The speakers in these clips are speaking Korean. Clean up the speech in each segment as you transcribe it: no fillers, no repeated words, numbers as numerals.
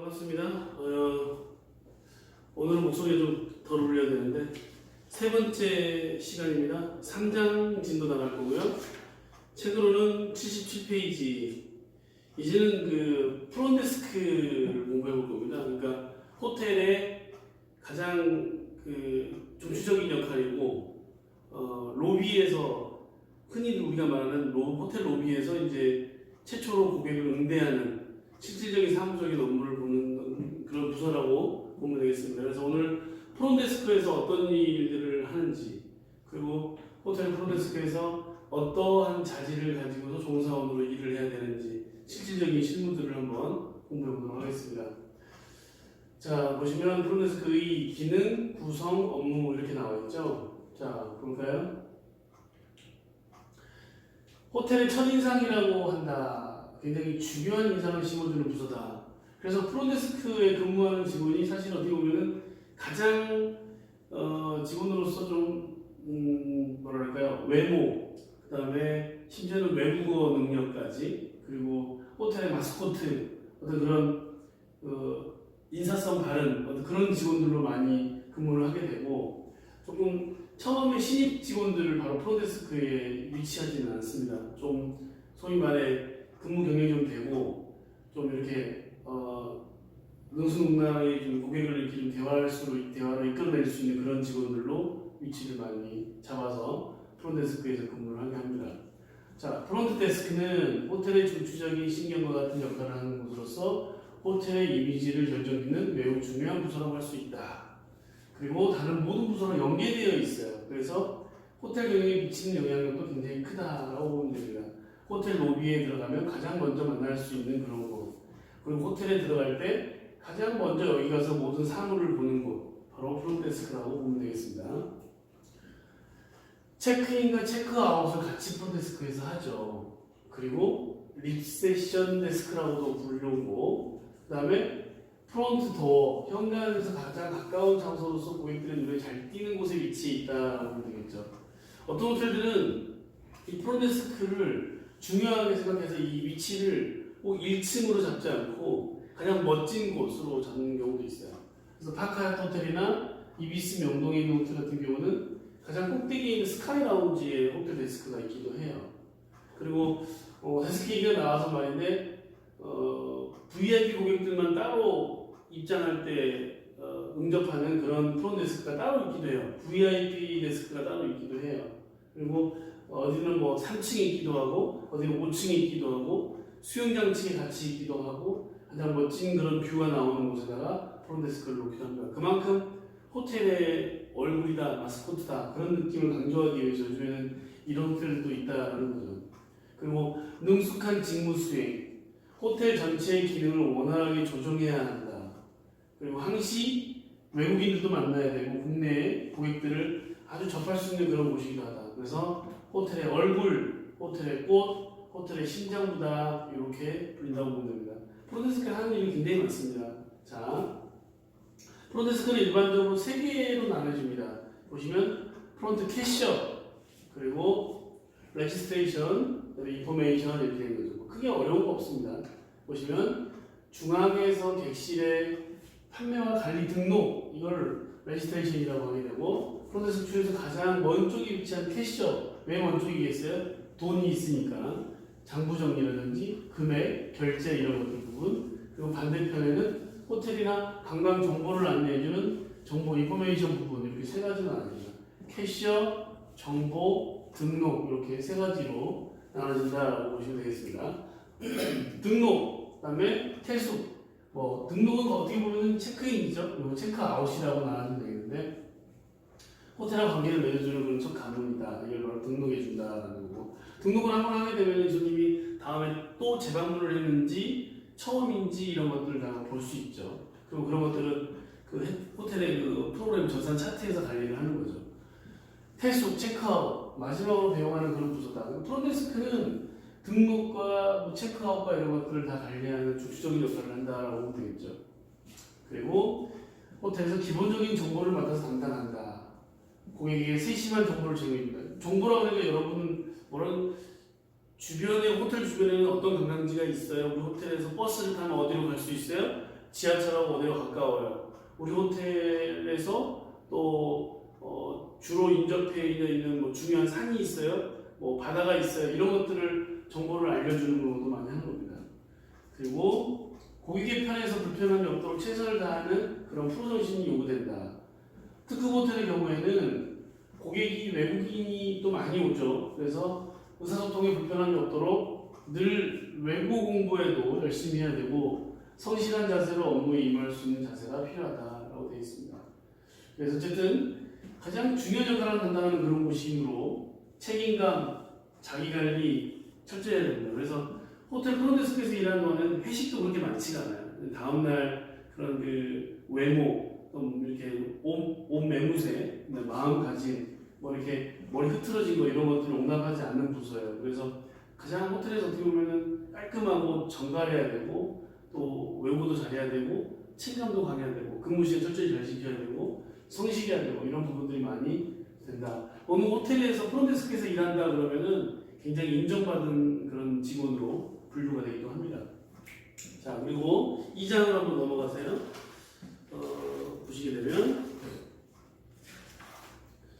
반갑습니다. 오늘은 목소리 좀 덜 올려야 되는데 세 번째 시간입니다. 3장 진도 나갈 거고요. 책으로는 77페이지. 이제는 그 프론데스크를 공부해 볼 겁니다. 그러니까 호텔의 가장 그 중추적인 역할이고 로비에서 흔히 우리가 말하는 호텔 로비에서 이제 최초로 고객을 응대하는 실질적인 사무적인 업무를 보는 그런 부서라고 보면 되겠습니다. 그래서 오늘 프론데스크에서 어떤 일들을 하는지, 그리고 호텔 프론데스크에서 어떠한 자질을 가지고서 종사원으로 일을 해야 되는지 실질적인 실무들을 한번 공부해 보도록 하겠습니다. 자, 보시면 프론데스크의 기능, 구성, 업무 이렇게 나와 있죠. 자, 볼까요? 호텔의 첫인상이라고 한다. 굉장히 중요한 인상을 심어주는 부서다. 그래서 프론데스크에 근무하는 직원이 사실 어떻게 보면은 가장 직원으로서 좀 뭐랄까요, 외모, 그 다음에 심지어는 외국어 능력까지, 그리고 호텔의 마스코트, 어떤 그런 인사성 바른 어떤 그런 직원들로 많이 근무를 하게 되고, 조금 처음에 신입 직원들을 바로 프론데스크에 위치하지는 않습니다. 좀 소위 말해 근무 경력이 좀 되고 좀 이렇게 능수능란하게 좀 고객을 이렇게 좀 대화로 이끌어낼 수 있는 그런 직원들로 위치를 많이 잡아서 프론데스크에서 근무를 하게 합니다. 자, 프론트데스크는 호텔의 중추적인 신경과 같은 역할을 하는 곳으로서 호텔의 이미지를 결정짓는 매우 중요한 부서라고 할 수 있다. 그리고 다른 모든 부서랑 연계되어 있어요. 그래서 호텔 경영에 미치는 영향력도 굉장히 크다라고 보면 됩니다. 호텔 로비에 들어가면 가장 먼저 만날 수 있는 그런 곳, 그리고 호텔에 들어갈 때 가장 먼저 여기 가서 모든 사물을 보는 곳, 바로 프론데스크라고 보면 되겠습니다. 체크인과 체크아웃을 같이 프론데스크에서 하죠. 그리고 리셉션 데스크라고도 부르고, 그 다음에 프론트 도어, 현관에서 가장 가까운 장소로서 고객들의 눈에 잘 띄는 곳에 위치해 있다라고 보면 되겠죠. 어떤 호텔들은 이 프론데스크를 중요하게 생각해서 이 위치를 꼭 1층으로 잡지 않고 가장 멋진 곳으로 잡는 경우도 있어요. 그래서 파크하얏트 호텔이나 이비스 명동에 있는 호텔 같은 경우는 가장 꼭대기에 있는 스카이 라운지에 호텔 데스크가 있기도 해요. 그리고 데스크 얘기가 나와서 말인데 VIP 고객들만 따로 입장할 때 응접하는 그런 프론데스크가 따로 있기도 해요. VIP 데스크가 따로 있기도 해요. 그리고 어디는 뭐 3층에 있기도 하고, 어디는 5층에 있기도 하고, 수영장 층에 같이 있기도 하고, 가장 멋진 그런 뷰가 나오는 곳에다가 프론데스크를 놓기도 합니다. 그만큼 호텔의 얼굴이다, 마스코트다, 그런 느낌을 강조하기 위해서 요즘에는 이런 호텔들도 있다는 거죠. 그리고 능숙한 직무 수행, 호텔 전체의 기능을 원활하게 조정해야 한다. 그리고 항시 외국인들도 만나야 되고 국내의 고객들을 아주 접할 수 있는 그런 곳이기도 하다. 그래서 호텔의 얼굴, 호텔의 꽃, 호텔의 심장부다, 이렇게 불린다고 보면 됩니다. 프론데스크가 하는 일이 굉장히 많습니다. 자, 프론데스크는 일반적으로 3개로 나눠집니다. 보시면 프론트 캐셔, 그리고 레지스트레이션, 인포메이션 이렇게 되는 거죠. 크게 어려운 거 없습니다. 보시면 중앙에서 객실의 판매와 관리 등록, 이걸 레지스트레이션이라고 하게 되고, 프론데스크 중에서 가장 먼 쪽에 위치한 캐셔, 왜 먼 쪽이겠어요? 돈이 있으니까 장부 정리라든지 금액, 결제 이런 것들 부분, 그리고 반대편에는 호텔이나 관광 정보를 안내해주는 정보 인포메이션 부분, 이렇게 3가지로 나눠집니다. 캐셔, 정보, 등록, 이렇게 3가지로 나눠진다라고 보시면 되겠습니다. 등록, 그 다음에 퇴수. 등록은 어떻게 보면 체크인이죠. 그리고 체크아웃이라고 나누면 되겠는데, 호텔과 관계를 맺어주는 그런 첫 가문이다. 이걸 바로 등록해준다라는 거고, 등록을 한번 하게 되면 손님이 다음에 또 재방문을 했는지 처음인지 이런 것들을 다 볼 수 있죠. 그리고 그런 것들은 그 호텔의 그 프로그램 전산 차트에서 관리를 하는 거죠. 퇴수, 체크아웃, 마지막으로 배용하는 그런 부서다. 프론데스크는 등록과 체크아웃과 이런 것들을 다 관리하는 중추적인 역할을 한다라고 보면 되겠죠. 그리고 호텔에서 기본적인 정보를 맡아서 담당한다. 고객에게 세심한 정보를 제공합니다. 정보라고 하니까 여러분은 주변에, 호텔 주변에는 어떤 관광지가 있어요? 우리 호텔에서 버스를 타면 어디로 갈 수 있어요? 지하철하고 어디가 가까워요. 우리 호텔에서 또 주로 인접해 있는 뭐 중요한 산이 있어요. 뭐 바다가 있어요. 이런 것들을 정보를 알려주는 경우도 많이 하는 겁니다. 그리고 고객의 편에서 불편함이 없도록 최선을 다하는 그런 프로 정신이 요구된다. 특급 호텔의 경우에는 고객이 외국인이 또 많이 오죠. 그래서 의사소통에 불편함이 없도록 늘 외국어 공부에도 열심히 해야 되고 성실한 자세로 업무에 임할 수 있는 자세가 필요하다라고 되어 있습니다. 그래서 어쨌든 가장 중요한 역할을 담당하는 그런 곳이므로 책임감, 자기관리 철저히 해야 됩니다. 그래서 호텔 프론데스크에서 일하는 동안은 회식도 그렇게 많지가 않아요. 다음날 그런 그 외모, 이렇게 옷 매무새, 마음가짐, 뭐 이렇게 머리 흐트러진 거 이런 것들을 용납하지 않는 부서예요. 그래서 가장 호텔에서 어떻게 보면은 깔끔하고 정갈해야 되고 또 외모도 잘해야 되고 책임감도 강해야 되고 근무 시간 철저히 잘 지켜야 되고 성실해야 되고 이런 부분들이 많이 된다. 어느 호텔에서 프론데스크에서 일한다 그러면은 굉장히 인정받은 그런 직원으로 분류가 되기도 합니다. 자, 그리고 2장으로 한번 넘어가세요. 보시게 되면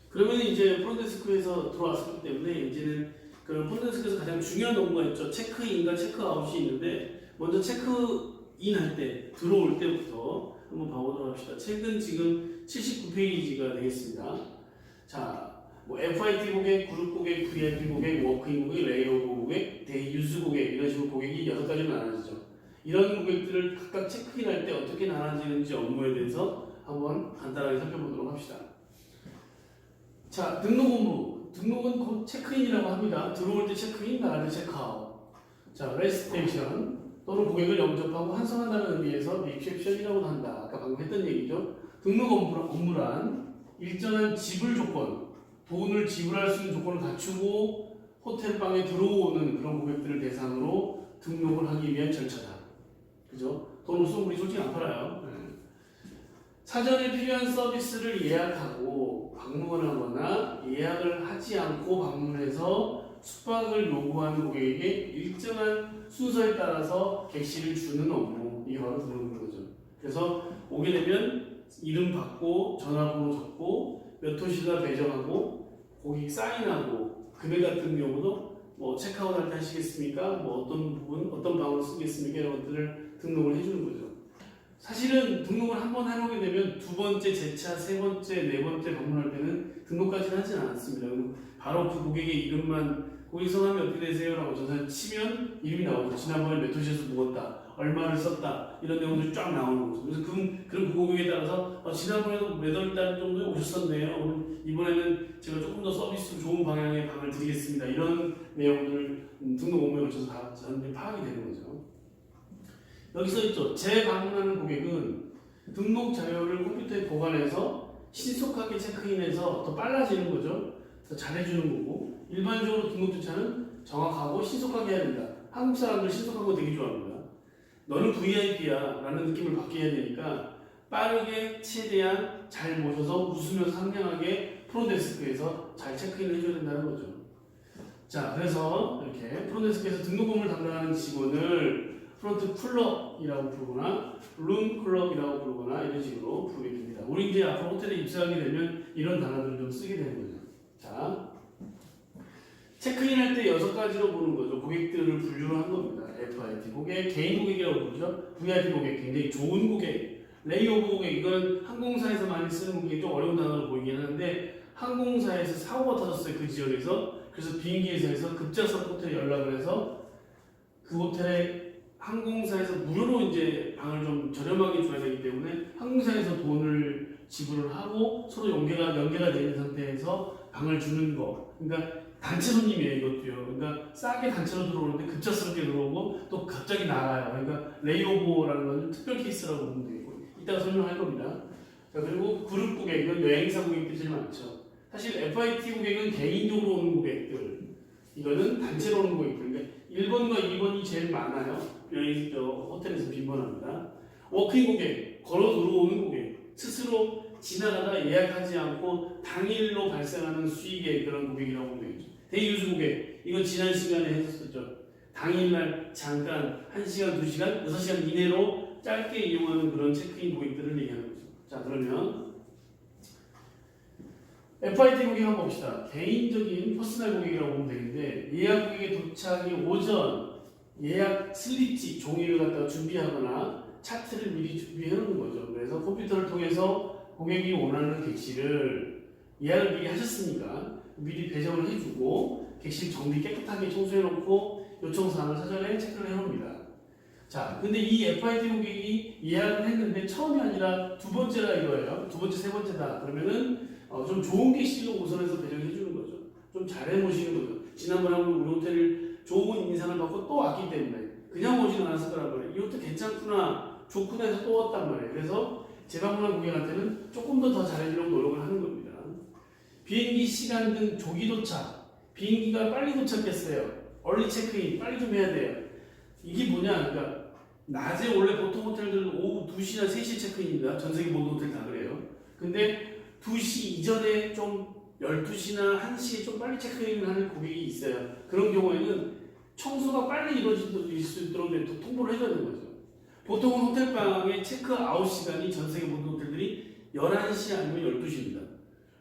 그러면 이제 프론데스크에서 들어왔기 때문에 이제는 그런 프론데스크에서 가장 중요한 업무가 있죠. 체크인과 체크아웃이 있는데 먼저 체크인 할 때 들어올 때부터 한번 봐보도록 합시다. 책은 지금 79페이지가 되겠습니다. 자, 뭐 FIT 고객, 그룹 고객, VIP 고객, 워크인 고객, 레이오버 고객, 데이 유즈 고객 이런 식으로 고객이 6가지로 나눠지죠. 이런 고객들을 각각 체크인할 때 어떻게 나눠지는지 업무에 대해서 한번 간단하게 살펴보도록 합시다. 자, 등록 업무. 등록은 곧 체크인이라고 합니다. 들어올 때 체크인, 나갈 때 체크아웃. 자, 레지스트레이션 또는 고객을 영접하고 환송한다는 의미에서 리셉션이라고도 한다. 아까 방금 했던 얘기죠. 등록 업무란 일정한 지불 조건, 돈을 지불할 수 있는 조건을 갖추고 호텔방에 들어오는 그런 고객들을 대상으로 등록을 하기 위한 절차다. 그죠? 돈 없으면 우리 솔직히 안 팔아요. 사전에 필요한 서비스를 예약하고 방문을 하거나 예약을 하지 않고 방문해서 숙박을 요구하는 고객에게 일정한 순서에 따라서 객실을 주는 업무, 이게 바로 등록인 거죠. 그래서 오게 되면 이름 받고 전화번호 적고 몇 호실라 배정하고 고객 사인하고 금액 같은 경우도 뭐 체크아웃 할 때 하시겠습니까? 뭐 어떤 부분, 어떤 방을 쓰겠습니까? 이런 것들을 등록을 해주는 거죠. 사실은 등록을 한번 해놓게 되면 두 번째, 재차, 세 번째, 네 번째 방문할 때는 등록까지는 하진 않았습니다. 바로 그 고객의 이름만 고객 성함이 어떻게 되세요? 라고 전화를 치면 이름이 나오죠. 지난번에 몇 호실에서 묵었다, 얼마를 썼다 이런 내용들이 쫙 나오는 거죠. 그래서 그 고객에 따라서 지난번에도 몇 월 달 정도에 오셨었네요. 이번에는 제가 조금 더 서비스 좋은 방향의 방을 드리겠습니다. 이런 내용들을 등록 업무에 걸쳐서 다 사람들이 파악이 되는 거죠. 여기 써있죠. 재방문하는 고객은 등록 자료를 컴퓨터에 보관해서 신속하게 체크인해서 더 빨라지는 거죠. 더 잘해주는 거고, 일반적으로 등록 절차는 정확하고 신속하게 해야 된다. 한국 사람들 신속한 거 되게 좋아합니다. 너는 VIP야 라는 느낌을 받게 해야 되니까 빠르게 최대한 잘 모셔서 웃으면서 상냥하게 프론데스크에서 잘 체크인을 해줘야 된다는 거죠. 자, 그래서 이렇게 프론데스크에서 등록 업무를 담당하는 직원을 프론트 클럽이라고 부르거나 룸 클럽이라고 부르거나 이런 식으로 부르게 됩니다. 우리 이제 앞으로 호텔에 입사하게 되면 이런 단어들을 좀 쓰게 되는 거죠. 자, 체크인 할 때 6가지로 보는 거죠. 고객들을 분류를 한 겁니다. FIT 고객, 개인 고객이라고 부르죠. VIP 고객, 굉장히 좋은 고객, 레이오버 고객, 이건 항공사에서 많이 쓰는 고객이 좀 어려운 단어로 보이긴 하는데 항공사에서 사고가 터졌어요. 그 지역에서. 그래서 비행기에서 급작스럽게 호텔에 연락을 해서 그 호텔에 항공사에서 무료로 이제 방을 좀 저렴하게 줘야 되기 때문에 항공사에서 돈을 지불을 하고 서로 연계가 되어 있는 상태에서 방을 주는 거. 그러니까 단체 손님이에요, 이것도요. 그러니까 싸게 단체로 들어오는데 급작스럽게 들어오고 또 갑자기 나가요. 그러니까 레이오버라는 건 특별 케이스라고 보면 되고 이따가 설명할 겁니다. 자, 그리고 그룹 고객, 이건 여행사 고객들이 제일 많죠. 사실 FIT 고객은 개인적으로 오는 고객들, 이거는 단체로 오는 고객들. 그러니까 1번과 2번이 제일 많아요. 여기 호텔에서 빈번합니다. 워크인 고객, 걸어 들어오는 고객, 스스로 지나가다 예약하지 않고 당일로 발생하는 수익의 그런 고객이라고 보면 되죠. 데이유즈 고객, 이건 지난 시간에 했었죠. 당일날 잠깐 1시간, 2시간, 6시간 이내로 짧게 이용하는 그런 체크인 고객들을 얘기하는 거죠. 자, 그러면 FIT 고객 한번 봅시다. 개인적인 퍼스널 고객이라고 보면 되는데 예약 고객의 도착이 오전 예약 슬립지 종이를 갖다가 준비하거나 차트를 미리 준비해 놓는 거죠. 그래서 컴퓨터를 통해서 고객이 원하는 객실을 예약을 미리 하셨으니까 미리 배정을 해주고 객실 정비 깨끗하게 청소해 놓고 요청사항을 사전에 체크를 해 놓습니다. 자, 근데 이 FIT 고객이 예약을 했는데 처음이 아니라 두 번째라 이거예요. 두 번째, 세 번째다. 그러면은 좀 좋은 객실로 우선해서 배정해 주는 거죠. 좀 잘해 모시는 거죠. 지난번에 우리 호텔을 좋은 인상을 받고 또 왔기 때문에 그냥 오지는 않았을 거란 말이에요. 이 호텔 괜찮구나, 좋구나 해서 또 왔단 말이에요. 그래서 재방문한 고객한테는 조금 더 잘해주려고 노력을 하는 겁니다. 비행기 시간 등 조기 도착, 비행기가 빨리 도착했어요. 얼리 체크인 빨리 좀 해야 돼요. 이게 뭐냐, 그러니까 낮에 원래 보통 호텔들은 오후 2시나 3시 체크인입니다. 전 세계 모든 호텔 다 그래요. 근데 2시 이전에 좀 12시나 1시에 좀 빨리 체크인을 하는 고객이 있어요. 그런 경우에는 청소가 빨리 이루어질 수 있도록 통보를 해줘야 되는 거죠. 보통은 호텔방의 체크아웃 시간이 전 세계 모든 호텔들이 11시 아니면 12시입니다.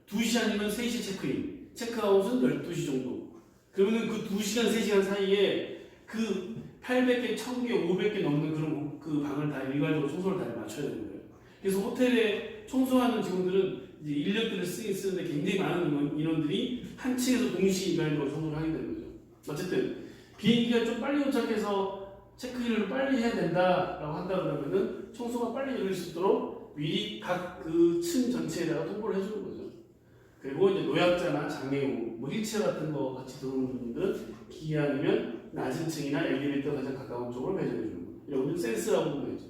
2시 아니면 3시 체크인, 체크아웃은 12시 정도. 그러면 그 2시간, 3시간 사이에 그 800개, 1000개, 500개 넘는 그런 그 방을 다 일괄적으로 청소를 다 맞춰야 되는 거예요. 그래서 호텔에 청소하는 직원들은 이제 인력들을 쓰는데 굉장히 많은 인원들이 한 층에서 동시에 일괄적으로 청소를 하게 되는 거죠. 어쨌든 비행기가 좀 빨리 도착해서 체크인을 빨리 해야 된다라고 한다 그러면은 청소가 빨리 이루어질 수 있도록 미리 각 그 층 전체에다가 통보를 해주는 거죠. 그리고 이제 노약자나 장애우, 뭐 휠체어 같은 거 같이 들어오는 분들은 기왕이면 낮은 층이나 엘리베이터 가장 가까운 쪽으로 배정해주는 거. 이런 것들 센스라고 보면 되죠.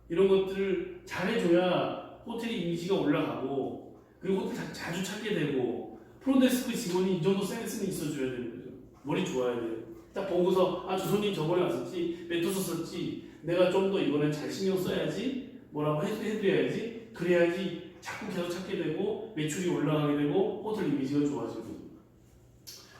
이런 것들을 잘해줘야 호텔 이미지가 올라가고 그리고 호텔 자주 찾게 되고 프론데스크 직원이 이 정도 센스는 있어줘야 되는 거죠. 머리 좋아야 돼요. 딱 보고서 아, 저 손님 저번에 왔었지, 메토소 썼지, 내가 좀 더 이번엔 잘 신경 써야지, 뭐라고 해드려야지, 그래야지 자꾸 계속 찾게 되고 매출이 올라가게 되고 호텔 이미지가 좋아지고.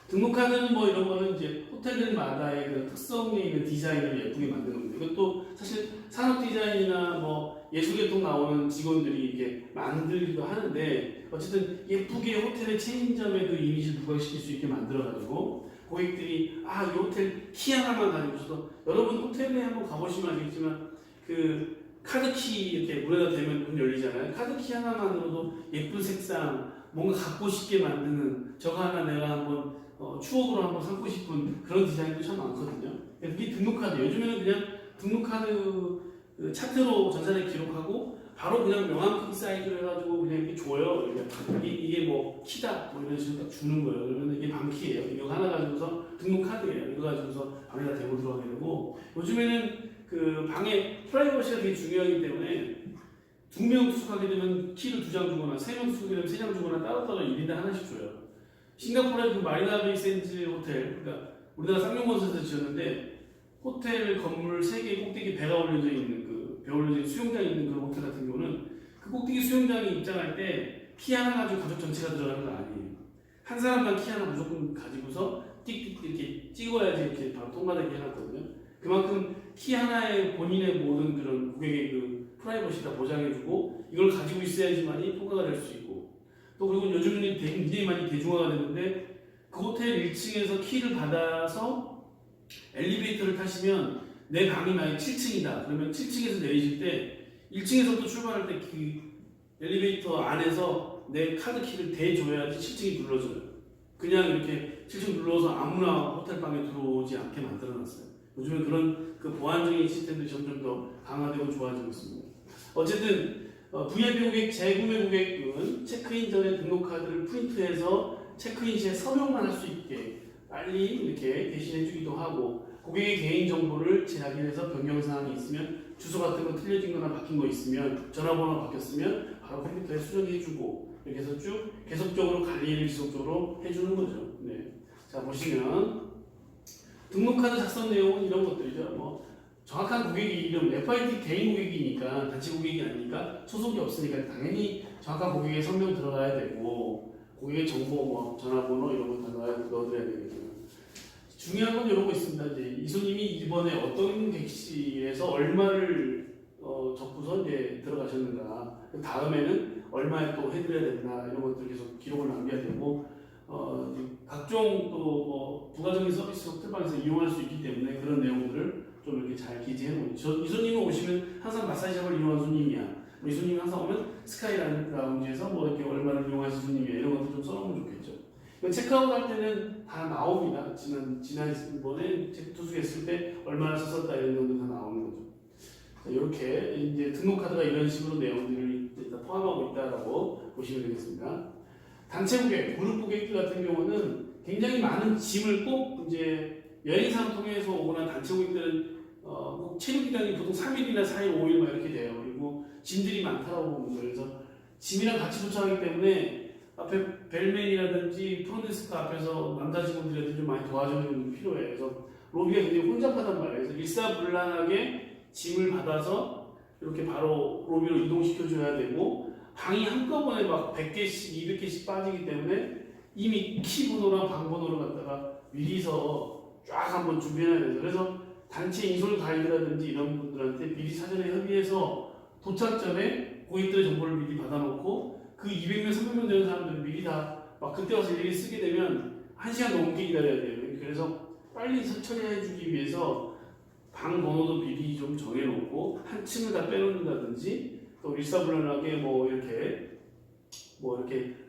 등록카드는 뭐 이런 거는 이제 호텔들마다의 그 특성에 있는 디자인을 예쁘게 만드는 겁니다. 이것도 사실 산업 디자인이나 뭐 예술계통 나오는 직원들이 이렇게 만들기도 하는데 어쨌든 예쁘게 호텔의 체인점의 그 이미지를 부각시킬 수 있게 만들어가지고 고객들이 아, 이 호텔 키 하나만 가지고서도 여러분 호텔에 한번 가보시면 알겠지만 그 카드키 이렇게 문에다 대면 문 열리잖아요. 카드키 하나만으로도 예쁜 색상, 뭔가 갖고 싶게 만드는 저거 하나 내가 한번 추억으로 한번 삼고 싶은 그런 디자인도 참 많거든요. 이게 등록카드, 요즘에는 그냥 등록카드 차트로 전산에 기록하고 바로 그냥 명함 크기 사이즈로 해가지고 그냥 이렇게 줘요. 이게 뭐 키다 뭐 이런 식으로 딱 주는 거예요. 그러면 이게 방키예요. 이거 하나 가지고서 등록카드예요. 이거 가지고서 방에다 대고 들어가게 되고, 요즘에는 그 방에 프라이버시가 되게 중요하기 때문에 2명 투숙하게 되면 키를 2장 주거나 3명 투숙하게 되면 3장 주거나 따로따로 1인당 하나씩 줘요. 싱가포르의 그 마리나 베이 샌즈 호텔, 그러니까 우리나라 쌍용건설에서 지었는데 호텔 건물 3개의 꼭대기 배가 올려져 있는 그 배 올려져 있는 수영장이 있는 그런 호텔 같은 경우는 그 꼭대기 수영장에 입장할 때 키 하나 가지고 가족 전체가 들어가는 거 아니에요. 한 사람당 키 하나 무조건 가지고서 띡띡 이렇게 찍어야지 이렇게 바로 통과되게 해놨거든요. 그만큼 키 하나에 본인의 모든 그런 고객의 그 프라이버시가 보장해주고 이걸 가지고 있어야지만이 통과가 될 수 있고, 또 그리고 요즘은 굉장히 많이 대중화가 됐는데 그 호텔 1층에서 키를 받아서 엘리베이터를 타시면 내 방이 만약 7층이다 그러면 7층에서 내리실 때 1층에서부터 출발할 때 그 엘리베이터 안에서 내 카드 키를 대줘야지 7층이 눌러져요. 그냥 이렇게 7층 눌러서 아무나 호텔 방에 들어오지 않게 만들어놨어요. 요즘은 그런 그 보안적인 시스템들이 점점 더 강화되고 좋아지고 있습니다. 어쨌든 VIP 고객, 재구매 고객은 체크인 전에 등록카드를 프린트해서 체크인 시에 서명만 할 수 있게 빨리 이렇게 대신해주기도 하고, 고객의 개인정보를 재확인해서 변경사항이 있으면 주소 같은 거 틀려진 거나 바뀐 거 있으면 전화번호 바뀌었으면 바로 컴퓨터에 수정해주고, 이렇게 해서 쭉 계속적으로 관리를 지속적으로 해주는 거죠. 네. 자, 보시면 등록카드 작성 내용은 이런 것들이죠. 뭐 정확한 고객이 이름, FIT 개인 고객이니까 단체 고객이 아니니까 소속이 없으니까 당연히 정확한 고객의 성명 들어가야 되고 고객의 정보, 뭐 전화번호 이런 거 다 넣어드려야 되겠죠. 중요한 건 이런 거 있습니다. 이제 이소님이 이번에 어떤 객실에서 얼마를 적고서 이제 들어가셨는가, 그 다음에는 얼마에 또 해드려야 된다, 이런 것들 계속 기록을 남겨야 되고, 이제 각종 또 부가적인 서비스 호텔방에서 이용할 수 있기 때문에 그런 내용들을 좀 이렇게 잘 기재해 놓죠. 이소님은 오시면 항상 마사지샵을 이용한 손님이야. 이소님이 항상 오면 스카이 라운지에서 뭐 이렇게 얼마를 이용하신 손님이야, 이런 것도 좀 써놓으면 좋겠죠. 체크아웃 할 때는 다 나옵니다. 지난번에 투숙했을 때 얼마나 썼었다 이런 것도 다 나오는 거죠. 자, 이렇게 이제 등록 카드가 이런 식으로 내용들을 일단 포함하고 있다라고 보시면 되겠습니다. 단체 고객, 그룹 고객들 같은 경우는 굉장히 많은 짐을 꼭 이제 여행사를 통해서 오거나 단체 고객들은 꼭 체류 기간이 보통 3일이나 4일, 5일 막 이렇게 돼요. 그리고 짐들이 많다라고 봅니다. 그래서 짐이랑 같이 도착하기 때문에 앞에 벨맨이라든지 프론데스크 앞에서 남자 직원들이 좀 많이 도와주는 게 필요해요. 그래서 로비가 굉장히 혼잡하단 말이에요. 그래서 일사불란하게 짐을 받아서 이렇게 바로 로비로 이동시켜줘야 되고, 방이 한꺼번에 막 100개씩, 200개씩 빠지기 때문에 이미 키 번호랑 방 번호를 갖다가 미리서 쫙 한번 준비해야 돼요. 그래서 단체 인솔 가이드라든지 이런 분들한테 미리 사전에 협의해서 도착 전에 고객들의 정보를 미리 받아놓고, 그 200명, 300명 되는 사람들은 미리 다 막 그때 와서 일일이 쓰게 되면 1시간 넘게 기다려야 돼요. 그래서 빨리 처리해 주기 위해서 방 번호도 미리 좀 정해놓고 한 층을 다 빼놓는다든지, 또 일사불란하게 뭐 이렇게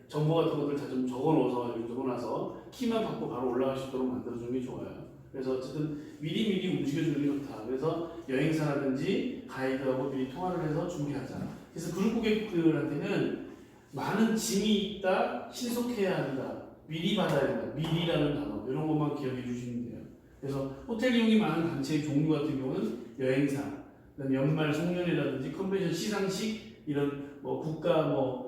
정보 같은 것들 다 좀 적어놔서 키만 받고 바로 올라갈 수 있도록 만들어주는 게 좋아요. 그래서 어쨌든 미리 움직여주는 게 좋다. 그래서 여행사라든지 가이드하고 미리 통화를 해서 준비하자. 그래서 그룹 고객들한테는 많은 짐이 있다, 신속해야 한다, 미리 받아야 된다, 미리라는 단어 이런 것만 기억해 주시면 돼요. 그래서 호텔 이용이 많은 단체의 종류 같은 경우는 여행사, 그다음에 연말 송년회라든지 컨벤션 시상식, 이런 뭐 국가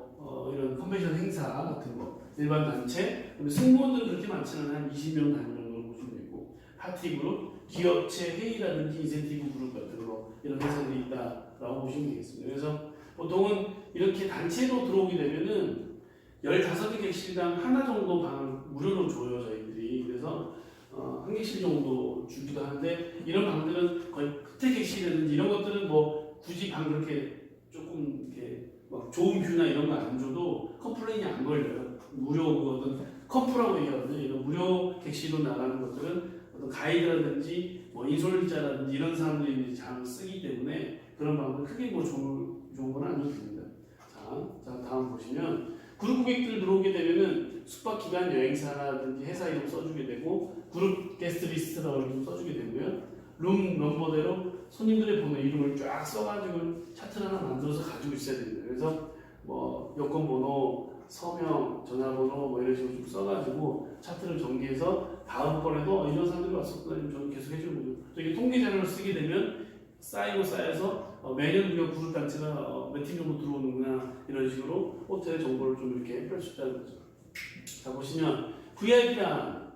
이런 컨벤션 행사 같은 거, 일반 단체, 승무원들은 그렇게 많지는 않아요. 한 20명 단위 정도로 보시면 되고, 파티 그룹, 기업체 회의라든지 인센티브 그룹 같은 거, 이런 회사들이 있다라고 보시면 되겠습니다. 그래서 보통은 이렇게 단체로 들어오게 되면은 15개 객실당 하나 정도 방을 무료로 줘요, 저희들이. 그래서 한 객실 정도 주기도 하는데, 이런 방들은 거의 흑택 객실이라든지 이런 것들은 뭐 굳이 방 그렇게 조금 이렇게 막 좋은 뷰나 이런 거 안 줘도 컴플레인이 안 걸려요. 무료 그거든 컴프라고 얘기하거든요. 이런 무료 객실로 나가는 것들은 어떤 가이드라든지 뭐 인솔자라든지 이런 사람들이 잘 쓰기 때문에 그런 방법은 크게 뭐 좋은 건 아니어도 됩니다. 자, 다음 보시면 그룹 고객들 들어오게 되면은 숙박 기간 여행사라든지 회사 이름 써주게 되고, 그룹 게스트 리스트라고 좀 써주게 되고요. 룸 넘버대로 손님들의 번호 이름을 쫙 써가지고 차트를 하나 만들어서 가지고 있어야 됩니다. 그래서 뭐 여권 번호, 서명, 전화번호 뭐 이런 식으로 좀 써가지고 차트를 전개해서 다음번에도 이런 사람들이 왔었구나 좀 계속 해주는 거죠. 또 이게 통계 자료를 쓰게 되면 쌓여서 매년 우리가 그룹 단체가 몇 팀 정도 들어오는구나, 이런 식으로 호텔의 정보를 좀 이렇게 뺄 수 있다는 거죠. 자, 보시면 VIP란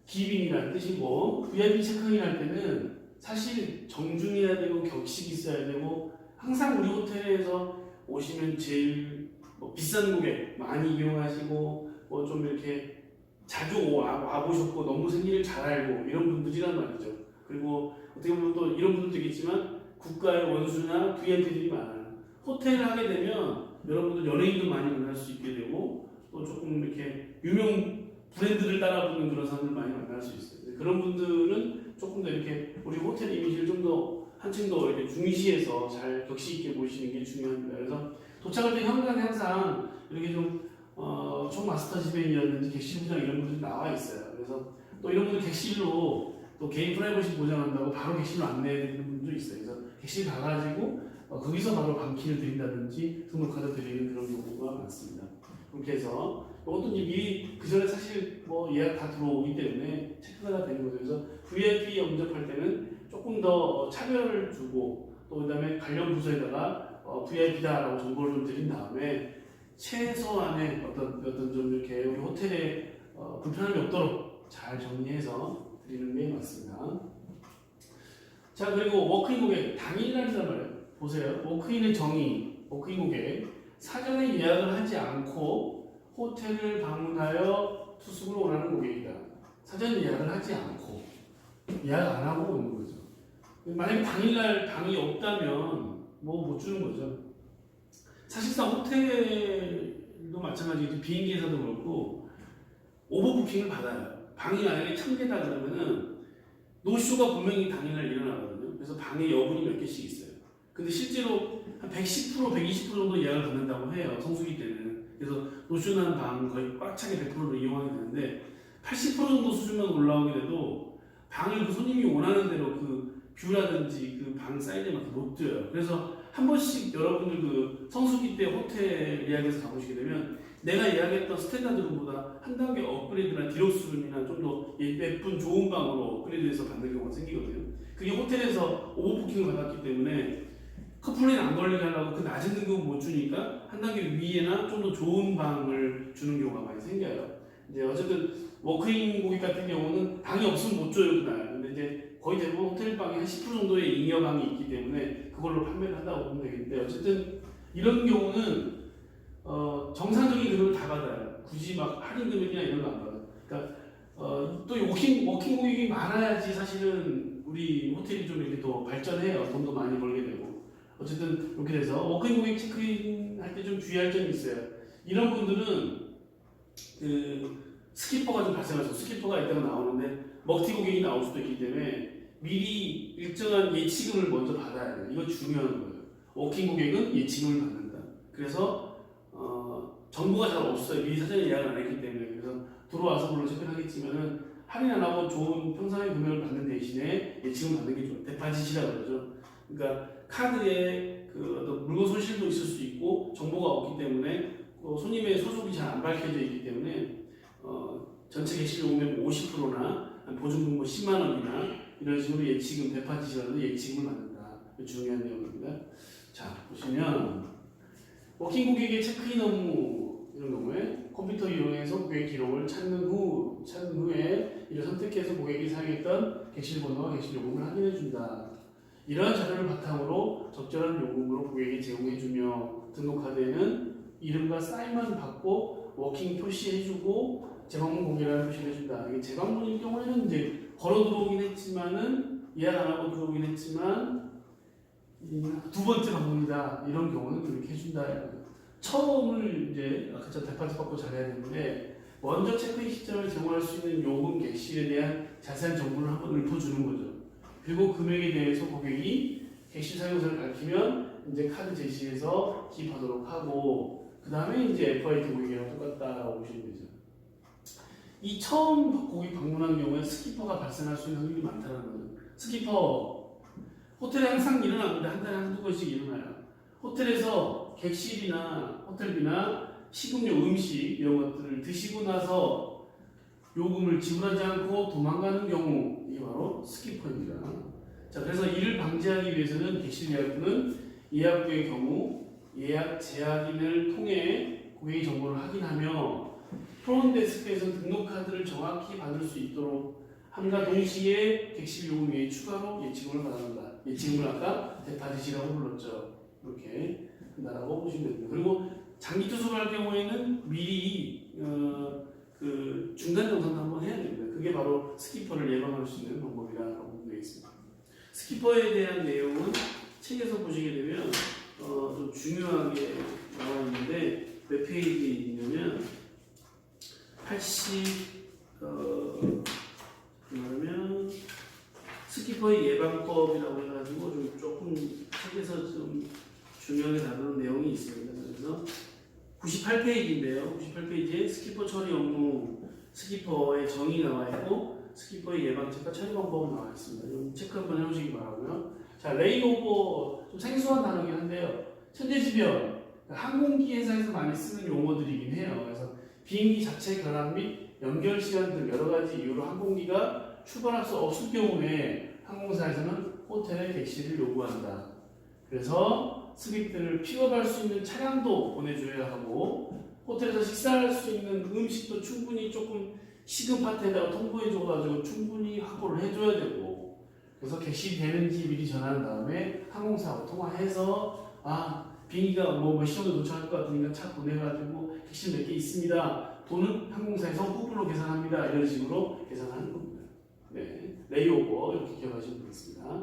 기빈이라는 뜻이고, VIP 체크인 할 때는 사실 정중해야 되고 격식이 있어야 되고, 항상 우리 호텔에서 오시면 제일 비싼 고객 많이 이용하시고 뭐 좀 이렇게 자주 와보셨고 너무 생일을 잘 알고 이런 분들이란 말이죠. 그리고 어떻게 보면 또 이런 분들도 있겠지만 국가의 원수나 VIP들이 많아요. 호텔을 하게 되면 여러분들 연예인도 많이 만날 수 있게 되고, 또 조금 이렇게 유명 브랜드를 따라붙는 그런 사람들 많이 만날 수 있어요. 그런 분들은 조금 더 이렇게 우리 호텔 이미지를 좀 더 한층 더 이렇게 중시해서 잘 격식 있게 보시는 게 중요합니다. 그래서 도착할 때 현관에 항상 이렇게 좀 총 마스터 지배인이라든지 객실부장 이런 분들이 나와 있어요. 그래서 또 이런 분들 객실로 또 개인 프라이버시 보장한다고 바로 객실로 안내해드리는 분도 있어요. 그래서 객실 가가지고 거기서 바로 방키를 드린다든지 등록카드 드리는 그런 경우가 많습니다. 그렇게 해서 이것도 이제 미리 그 전에 사실 뭐 예약 다 들어오기 때문에 체크가 다 되는 거죠. 그래서 VIP 영접할 때는 조금 더 차별을 주고, 또 그다음에 관련 부서에다가 VIP다라고 정보를 좀 드린 다음에 최소한의 어떤 좀 이렇게 우리 호텔에 불편함이 없도록 잘 정리해서 드리는 게 맞습니다. 자, 그리고 워크인 고객 당일날이란 말이에요. 보세요. 워크인의 정의, 워크인 고객 사전에 예약을 하지 않고 호텔을 방문하여 투숙을 원하는 고객이다. 사전 예약을 하지 않고 예약 안 하고 오는 거죠. 만약에 당일날 방이 없다면 뭐 못 주는 거죠. 사실상 호텔도 마찬가지겠죠. 비행기에서도 그렇고 오버부킹을 받아요. 방이 만약에 1000개다 그러면은 노쇼가 분명히 당일날 일어나거든요. 그래서 방에 여분이 몇 개씩 있어요. 근데 실제로 한 110%, 120% 정도 예약을 받는다고 해요. 성수기 때는. 그래서 노쇼난 방 거의 꽉 차게 100%로 이용하게 되는데 80% 정도 수준만 올라오게 돼도 방을 그 손님이 원하는 대로 그 뷰라든지 그 방 사이즈에 맞게 못 드려요. 그래서 한 번씩 여러분들 그 성수기 때 호텔 예약해서 가보시게 되면 내가 예약했던 스탠다드룸보다 한 단계 업그레이드나 디럭스룸이나 좀 더 예쁜 좋은 방으로 업그레이드해서 받는 경우가 생기거든요. 그게 호텔에서 오버부킹을 받았기 때문에 커플레인 안 걸리게 하려고 그 낮은 등급을 못 주니까 한 단계 위에나 좀 더 좋은 방을 주는 경우가 많이 생겨요. 이제 어쨌든 워크인 고객 같은 경우는 방이 없으면 못 줘요 그날. 근데 이제 거의 대부분 호텔 방이 한 10% 정도의 잉여 방이 있기 때문에 그걸로 판매를 한다고 보면 되겠는데 어쨌든 이런 경우는 정상적인 금액을 다 받아요. 굳이 막 할인 금액이나 이런 거 안 받아요. 그러니까 또 워킹 고객이 많아야지 사실은 우리 호텔이 좀 이렇게 더 발전해요. 돈도 많이 벌게 되고. 어쨌든 이렇게 돼서 워킹 고객 체크인 할 때 좀 주의할 점이 있어요. 이런 분들은 그 스키퍼가 좀 발생하죠. 스키퍼가 이따가 나오는데 먹튀 고객이 나올 수도 있기 때문에 미리 일정한 예치금을 먼저 받아야 돼요. 이거 중요한 거예요. 워킹 고객은 예치금을 받는다. 그래서 정보가 잘 없어요. 미리 사전에 예약을 안 했기 때문에. 그래서 들어와서 물론 체크하겠지만은 할인 안 하고 좋은 평상의 금액을 받는 대신에 예치금 받는 게 좋아요. 데파짓이라고 그러죠. 그러니까 카드에 그 어떤 물건 손실도 있을 수 있고 정보가 없기 때문에 손님의 소속이 잘 안 밝혀져 있기 때문에 전체 객실 오면 50%나 보증금 10만 원이나 이런 식으로 예치금 데파짓이라도 예치금을 받는다. 중요한 내용입니다. 자 보시면 워킹 고객의 체크인 업무 이런 경우에 컴퓨터 이용해서 고객 기록을 찾는 후에 이를 선택해서 고객이 사용했던 객실 번호와 객실 요금을 확인해 준다. 이러한 자료를 바탕으로 적절한 요금으로 고객이 제공해주며 등록카드에는 이름과 사인만 받고 워킹 표시해주고 재방문 공개라는 표시를 해준다. 이게 재방문일 경우에는 이제 걸어 들어오긴 했지만은 예약 안 하고 들어오긴 했지만 두 번째 방문이다. 이런 경우는 그렇게 해준다. 처음을 이제 아까 데파트 받고 잘해야 되는데 먼저 체크인 시점을 제공할 수 있는 요금 객실에 대한 자세한 정보를 한번 읊어주는 거죠. 그리고 금액에 대해서 고객이 객실 사용사를 밝히면 이제 카드 제시해서 기입하도록 하고 그 다음에 이제 FIT 고객이랑 똑같다라고 보시면 되죠. 이 처음 고객 방문한 경우에 스키퍼가 발생할 수 있는 확률이 많다는 거죠. 스키퍼 호텔에 항상 일어나는데 한 달에 한두 번씩 일어나요. 호텔에서 객실이나 호텔비나 식음료, 음식 이런 것들을 드시고 나서 요금을 지불하지 않고 도망가는 경우 이게 바로 스키퍼입니다. 자, 그래서 이를 방지하기 위해서는 객실 예약부는 예약부의 경우 예약 재확인을 통해 고객의 정보를 확인하며 프론데스크에서 등록카드를 정확히 받을 수 있도록 함과 동시에 객실 요금 외에 추가로 예치금을 받아간다. 예치금을 아까 데파짓이라고 불렀죠. 이렇게 한다라고 보시면 됩니다. 그리고 장기 투숙을 할 경우에는 미리 그 중간 정산도 한번 해야 됩니다. 그게 바로 스키퍼를 예방할 수 있는 방법이라고 보면 되겠습니다. 스키퍼에 대한 내용은 책에서 보시게 되면 좀 중요하게 나와 있는데 몇 페이지에 있냐면 80 스키퍼의 예방법이라고 해가지고 좀 조금 책에서 좀 중요하게 다루는 내용이 있습니다. 그래서 98페이지인데요. 98페이지에 스키퍼 처리 업무, 스키퍼의 정의 나와 있고 스키퍼의 예방책과 처리 방법은 나와 있습니다. 좀 체크 한번 해보시기 바라고요. 자, 레이오버 좀 생소한 단어긴 한데요. 천재지변, 항공기 회사에서 많이 쓰는 용어들이긴 해요. 그래서 비행기 자체 결항 및 연결 시간 등 여러 가지 이유로 항공기가 출발할 수 없을 경우에 항공사에서는 호텔에 객실을 요구한다. 그래서 승객들을 픽업할 수 있는 차량도 보내줘야 하고 호텔에서 식사할 수 있는 음식도 충분히 조금 식은 파트에다가 통보해줘가지고 충분히 확보를 해줘야 되고 그래서 객실이 되는지 미리 전화한 다음에 항공사하고 통화해서 비행기가 몇 시 정도 도착할 것 같으니까 차 보내가지고 객실 몇 개 있습니다. 돈은 항공사에서 후불로 계산합니다. 이런 식으로 계산하는 겁니다. 네, 레이오버 이렇게 기억하시면 되겠습니다.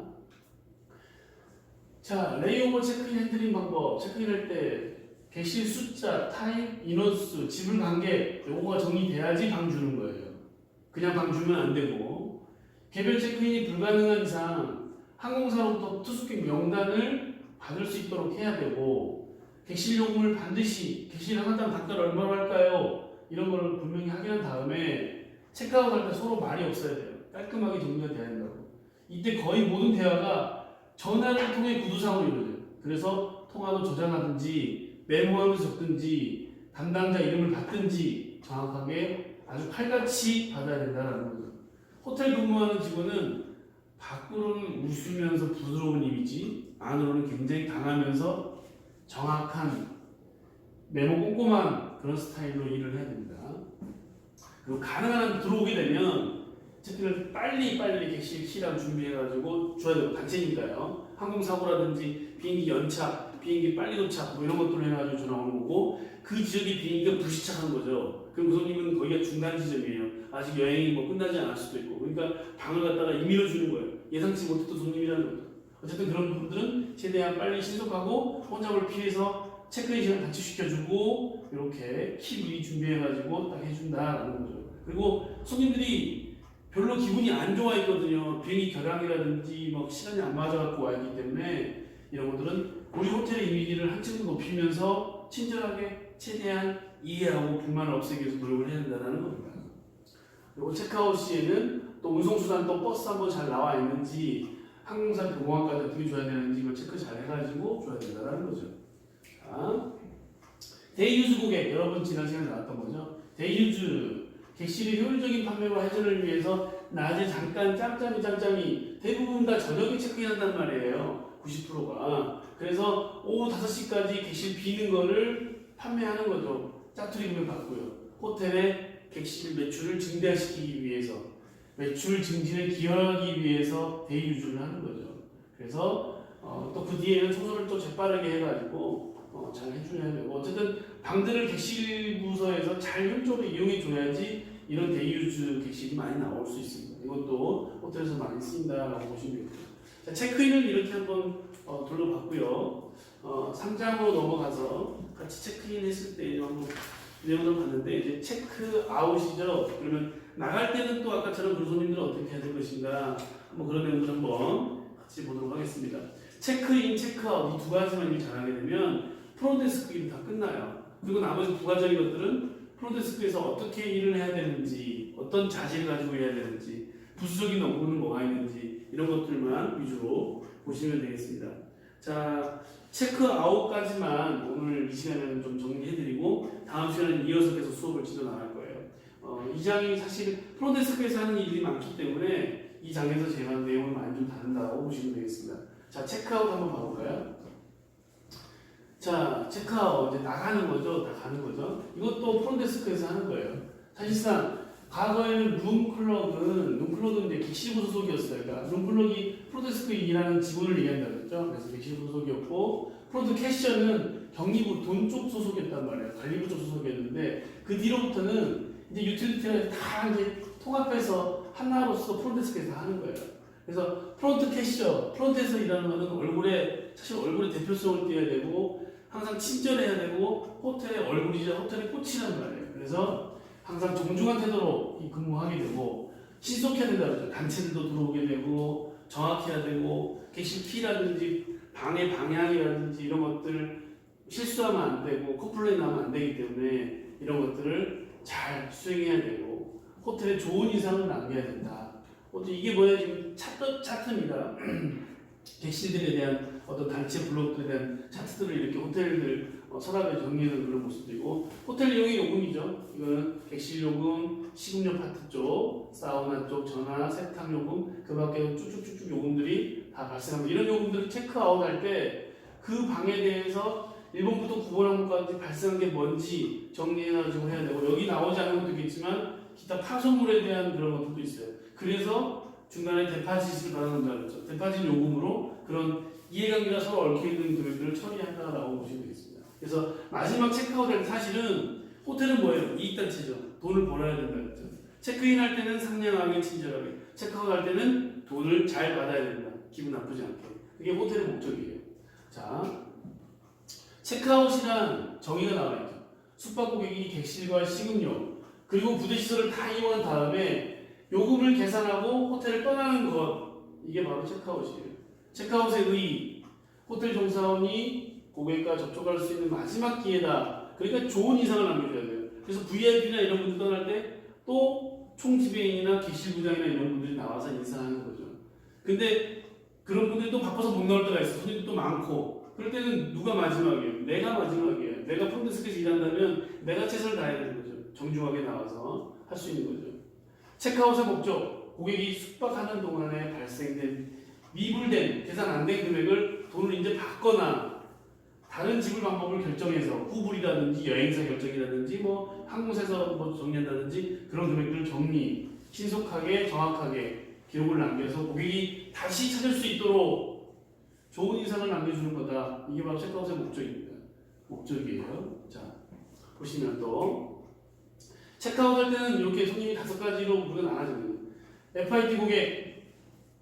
자, 레이오버 체크인 핸들링 방법. 체크인할 때 객실 숫자, 타입, 인원수, 지불 관계 요거가 정리돼야지 방 주는 거예요. 그냥 방 주면 안 되고 개별 체크인이 불가능한 이상 항공사로부터 투숙객 명단을 받을 수 있도록 해야 되고 객실 요금을 반드시 객실 하나당 단가를 얼마로 할까요? 이런 걸 분명히 확인한 다음에 체크아웃 할 때 서로 말이 없어야 돼요. 깔끔하게 정리가 돼야 된다고. 이때 거의 모든 대화가 전화를 통해 구두상으로 이루어져요. 그래서 통화도 저장하든지 메모하면서 적든지 담당자 이름을 받든지 정확하게 아주 칼같이 받아야 된다는 거죠. 호텔 근무하는 직원은 밖으로는 웃으면서 부드러운 이미지, 안으로는 굉장히 강하면서 정확한 메모 꼼꼼한 그런 스타일로 일을 해야 됩니다. 그리고 가능한 한 들어오게 되면 체크를 빨리 객실 시간 준비해가지고 줘야 되고 단체니까요. 항공사고라든지 비행기 연착, 비행기 빨리 도착 뭐 이런 것들을 해가지고 전화 오는 거고 그 지역의 비행기가 불시착한 거죠. 그럼 그 손님은 거기가 중단 지점이에요. 아직 여행이 뭐 끝나지 않을 수도 있고 그러니까 방을 갖다가 임의로 주는 거예요. 예상치 못했던 손님이라는 거죠. 어쨌든 그런 분들은 최대한 빨리 신속하고 혼잡을 피해서 체크인 시간 단축시켜주고 이렇게 키 미리 준비해가지고 딱 해준다라는 거죠. 그리고 손님들이 별로 기분이 안 좋아 있거든요. 비행기 결항이라든지 막 시간이 안 맞아갖고 와 있기 때문에 이런 것들은 우리 호텔의 이미지를 한층 더 높이면서 친절하게 최대한 이해하고 불만을 없애기 위해서 노력을 해야 된다는 겁니다. 그리고 체크아웃 시에는 또 운송수단 또 버스 한번 잘 나와 있는지 항공사 공항까지 어떻게 줘야 되는지 이걸 체크 잘 해가지고 줘야 된다는 거죠. 자, 데이유즈 고객 여러분 지난 시간에 나왔던 거죠. 데이유즈 객실의 효율적인 판매와 회전을 위해서 낮에 잠깐 짬짬이 대부분 다 저녁에 체크인한단 말이에요. 90%가. 그래서 오후 5시까지 객실 비는 거를 판매하는 거죠. 짜투리 금액 받고요. 호텔의 객실 매출을 증대시키기 위해서 매출 증진을 기여하기 위해서 데이유즈를 하는 거죠. 그래서 또 그 뒤에는 청소를 또 재빠르게 해가지고 잘 해줘야 되고 어쨌든 방들을 객실 부서에서 잘 효율적으로 이용해 줘야지 이런 데이유즈 객실이 많이 나올 수 있습니다. 이것도 호텔에서 많이 쓰인다라고 보시면 되고요. 자, 체크인을 이렇게 한번 돌려봤고요. 상장으로 넘어가서 같이 체크인 했을 때 한번 내용을 봤는데 이제 체크아웃이죠. 그러면 나갈 때는 또 아까처럼 그 손님들은 어떻게 해야 될 것인가 뭐 그런 내용을 한번 같이 보도록 하겠습니다. 체크인, 체크아웃 이 두 가지만 일 잘하게 되면 프론트데스크 일 다 끝나요. 그리고 나머지 부가적인 것들은 프론트데스크에서 어떻게 일을 해야 되는지, 어떤 자질을 가지고 해야 되는지, 부수적인 업무는 뭐가 있는지 이런 것들만 위주로 보시면 되겠습니다. 자, 체크아웃까지만 오늘 이 시간에는 좀 정리해드리고 다음 시간에는 이어서 계속 수업을 진행 나갈 거예요. 이 장이 사실 프론트데스크에서 하는 일이 많기 때문에 이 장에서 제가 내용을 많이 좀 다룬다고 보시면 되겠습니다. 자, 체크아웃 한번 봐볼까요? 자, 체크아웃 이제 나가는 거죠, 다 가는 거죠. 이것도 프론트데스크에서 하는 거예요. 사실상 과거에는 룸클럭은 이제 객실부 소속이었어요. 그러니까 룸클럭이 프론트데스크 일하는 직원을 얘기한다고 했죠. 그래서 객실부 소속이었고 프론트 캐셔는 경리부 돈 쪽 소속이었단 말이에요. 관리부 쪽 소속이었는데 그 뒤로부터는 이제 유틸리티를 다 이제 통합해서 하나로서 프론트데스크에서 하는 거예요. 그래서 프론트 캐셔, 프론트에서 일하는 거는 사실 얼굴에 대표성을 띄어야 되고 항상 친절해야 되고 호텔의 얼굴이자 호텔의 꽃이란 말이에요. 그래서 항상 정중한 태도로 근무하게 되고 신속해야 된다 그러죠. 단체들도 들어오게 되고 정확해야 되고 객실 키라든지 방의 방향이라든지 이런 것들 실수하면 안 되고 컴플레인 하면 안 되기 때문에 이런 것들을 잘 수행해야 되고 호텔에 좋은 인상을 남겨야 된다. 이게 뭐야 지금 차트입니다. 객실들에 대한 어떤 단체 블록들에 대한 차트들을 이렇게 호텔들 서랍에 정리하는 그런 모습이고 호텔 이용의 요금이죠. 이거는 객실 요금, 식음료 파트 쪽, 사우나 쪽, 전화, 세탁 요금 그 밖에 쭉쭉쭉쭉 요금들이 다 발생합니다. 이런 요금들을 체크아웃 할 때 그 방에 대해서 1번부터 9번 항목까지 발생한 게 뭔지 정리해가지고 해야 되고 여기 나오지 않은 것도 있겠지만 기타 파손물에 대한 그런 것들도 있어요. 그래서 중간에 데파짓을 받아놓는다고 했죠. 데파짓 요금으로 그런 이해관계가 서로 얽혀있는 금액들을 처리한다라고 보시면 되겠습니다. 그래서 마지막 체크아웃 할 때 사실은 호텔은 뭐예요? 이익단체죠. 돈을 벌어야 된다 그랬죠. 체크인할 때는 상냥하게 친절하게, 체크아웃할 때는 돈을 잘 받아야 된다. 기분 나쁘지 않게. 그게 호텔의 목적이에요. 자, 체크아웃이란 정의가 나와 있죠. 숙박 고객이 객실과 식음료 그리고 부대 시설을 다 이용한 다음에 요금을 계산하고 호텔을 떠나는 것, 이게 바로 체크아웃이에요. 체크아웃의 의의, 호텔 종사원이 고객과 접촉할 수 있는 마지막 기회다. 그러니까 좋은 인상을 남겨줘야 돼요. 그래서 VIP나 이런 분들 떠날 때 또 총지배인이나 객실부장이나 이런 분들이 나와서 인사하는 거죠. 근데 그런 분들도 바빠서 못 나올 때가 있어. 손님도 많고. 그럴 때는 누가 마지막이에요? 내가 마지막이에요. 내가 프론트데스크에서 일한다면 내가 최선을 다해야 되는 거죠. 정중하게 나와서 할 수 있는 거죠. 체크아웃의 목적, 고객이 숙박하는 동안에 발생된 미불된, 계산 안 된 금액을 돈을 이제 받거나 다른 지불 방법을 결정해서 후불이라든지 여행사 결정이라든지 뭐 항공사에서 뭐 정리한다든지 그런 금액들을 신속하게 정확하게 기록을 남겨서 고객이 다시 찾을 수 있도록 좋은 인상을 남겨주는 거다. 이게 바로 체크아웃의 목적입니다. 목적이에요. 자, 보시면 또 체크아웃 할 때는 이렇게 손님이 5가지로 우리가 나눠집니다. FIT 고객,